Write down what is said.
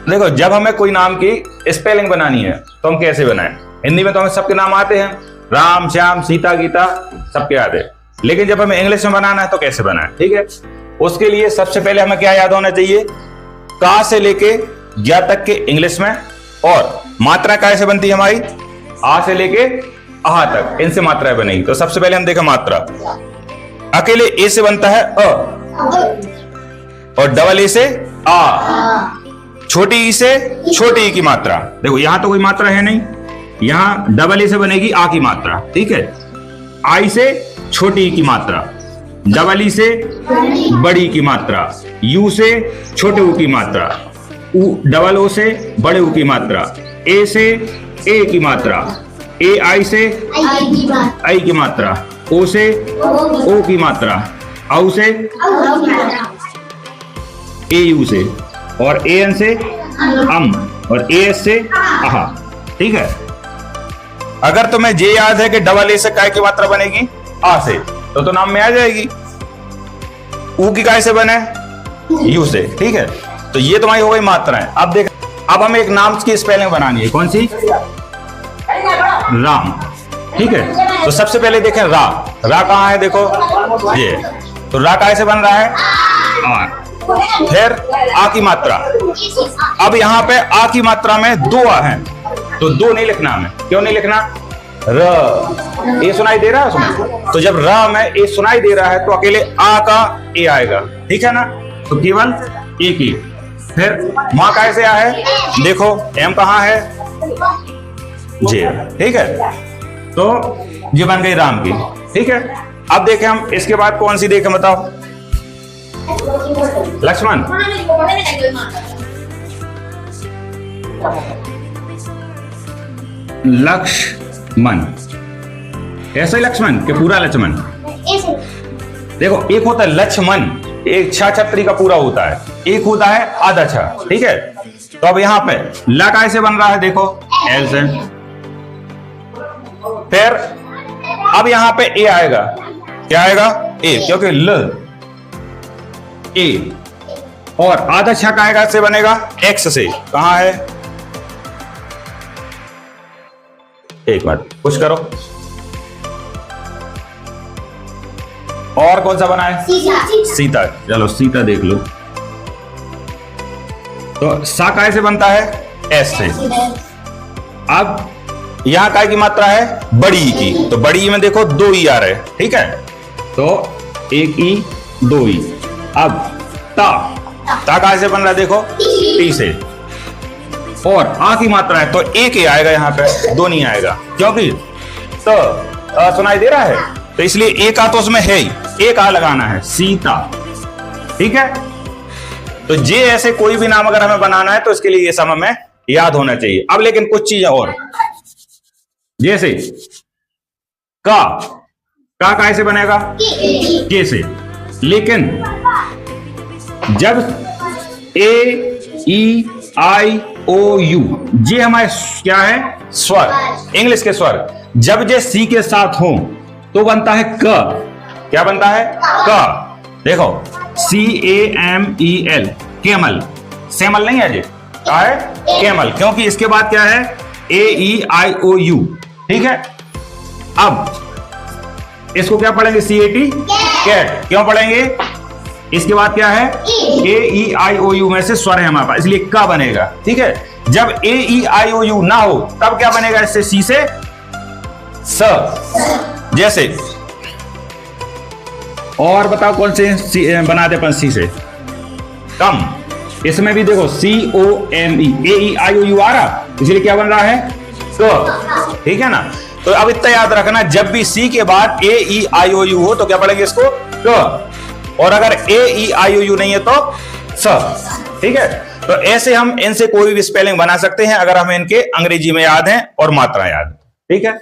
देखो जब हमें कोई नाम की स्पेलिंग बनानी है तो हम कैसे बनाएं? हिंदी में तो हमें सबके नाम आते हैं, राम श्याम सीता गीता सबके आते हैं, लेकिन जब हमें इंग्लिश में बनाना है तो कैसे बनाएं? ठीक है, उसके लिए सबसे पहले हमें क्या याद होना चाहिए? का से लेके या तक के इंग्लिश में, और मात्रा काय से बनती है हमारी? आ से लेके आ तक, इनसे मात्राएं बनेगी। तो सबसे पहले हम देखें मात्रा। अकेले ए से बनता है अ, और डबल ए से आ। छोटी ई से छोटी ई की मात्रा, देखो यहां तो कोई मात्रा है नहीं, यहां डबल ए से बनेगी आ की मात्रा। ठीक है, आई से छोटी ई की मात्रा, डबल ई से बड़ी की मात्रा, यू से छोटे ऊ की मात्रा, डबल ओ से बड़े ऊ की मात्रा, ए से ए की मात्रा, ए आई से आई की मात्रा, ओ से ओ की मात्रा, औ से ए यू से, और ए एन से अम, और ए एस से आहा। ठीक है, अगर तुम्हें ये याद है कि डबल ए से काय की मात्रा बनेगी? आ से, तो नाम में आ जाएगी। ऊ की काय से बने? यू से। ठीक है, तो ये तुम्हारी हो गई मात्राएं। अब देख, अब हमें एक नाम की स्पेलिंग बनानी है। कौन सी? राम। ठीक है, तो सबसे पहले देखें रा। रा कहाँ है? देखो ये, तो रा काय से बन रहा है? आ। फिर आ की मात्रा। अब यहाँ पे आ की मात्रा में दो आ हैं, तो दो नहीं लिखना हमें। क्यों नहीं लिखना? र, ए सुनाई दे रहा है उसमें, तो जब र में ए सुनाई दे रहा है तो अकेले आ का ए आएगा। ठीक है ना, तो केवल ए की। फिर माँ कैसे आ है? देखो एम कहाँ है? जे। ठीक है, तो ये बन गई राम की। ठीक है, अब देखें हम इसके बाद कौन सी देखें, बताओ? लक्ष्मण। लक्ष्मण, ऐसा ही लक्ष्मण के पूरा लक्ष्मण? देखो एक होता है लक्ष्मण, एक छा छतरी का पूरा होता है, एक होता है आधा छा। ठीक है, तो अब यहाँ पे ल कैसे बन रहा है? देखो एल से। फिर अब यहाँ पे ए आएगा। क्या आएगा? ए, क्योंकि ल ए, और आधा छक आएगा से बनेगा एक्स से। कहां है? एक मिनट कुछ करो, और कौन सा बना है? सीता। चलो सीता देख लो, तो सा काय से बनता है? एस से। अब यहां काय की मात्रा है? बड़ी ई की, तो बड़ी ई में देखो दो ई आ रहे। ठीक है, तो एक ई दो ई। अब ता, ता काय से बन रहा है? देखो टी से, और आ की मात्रा है तो एक ही आएगा, यहाँ पे दो नहीं आएगा, क्योंकि तो सुनाई दे रहा है, तो इसलिए एक आ तो उसमें है ही, एक आ लगाना है, सीता। ठीक है, तो ये ऐसे कोई भी नाम अगर हमें बनाना है तो इसके लिए ये सब हमें याद होना चाहिए। अब लेकिन कुछ चीजें और, जैसे का कैसे बनेगा? के से। लेकिन जब ए ई आई ओ यू, ये हमारे क्या है? स्वर, इंग्लिश के स्वर। जब ये सी के साथ हो तो बनता है क। क्या बनता है? क। देखो CAMEL, केमल। सेमल नहीं है, ये क्या है? केमल, क्योंकि इसके बाद क्या है? AEIOU। ठीक है, अब इसको क्या पढ़ेंगे? CAT, cat. क्यों पढ़ेंगे? इसके बाद क्या है? AEIOU में से स्वर है हमारे पास, इसलिए का बनेगा। ठीक है, जब AEIOU ना हो तब क्या बनेगा? इससे सी से स। जैसे और बताओ कौन से बनाते अपन सी से? कम। इसमें भी देखो COME, AEIOU आ रहा, इसलिए क्या बन रहा है? क। ठीक है ना, तो अब इतना याद रखना, जब भी सी के बाद AEIOU हो तो क्या पढ़ेंगे इसको? क। और अगर AEIOU नहीं है तो स। ठीक है, तो ऐसे हम इनसे कोई भी स्पेलिंग बना सकते हैं अगर हमें इनके अंग्रेजी में याद है और मात्रा याद है। ठीक है।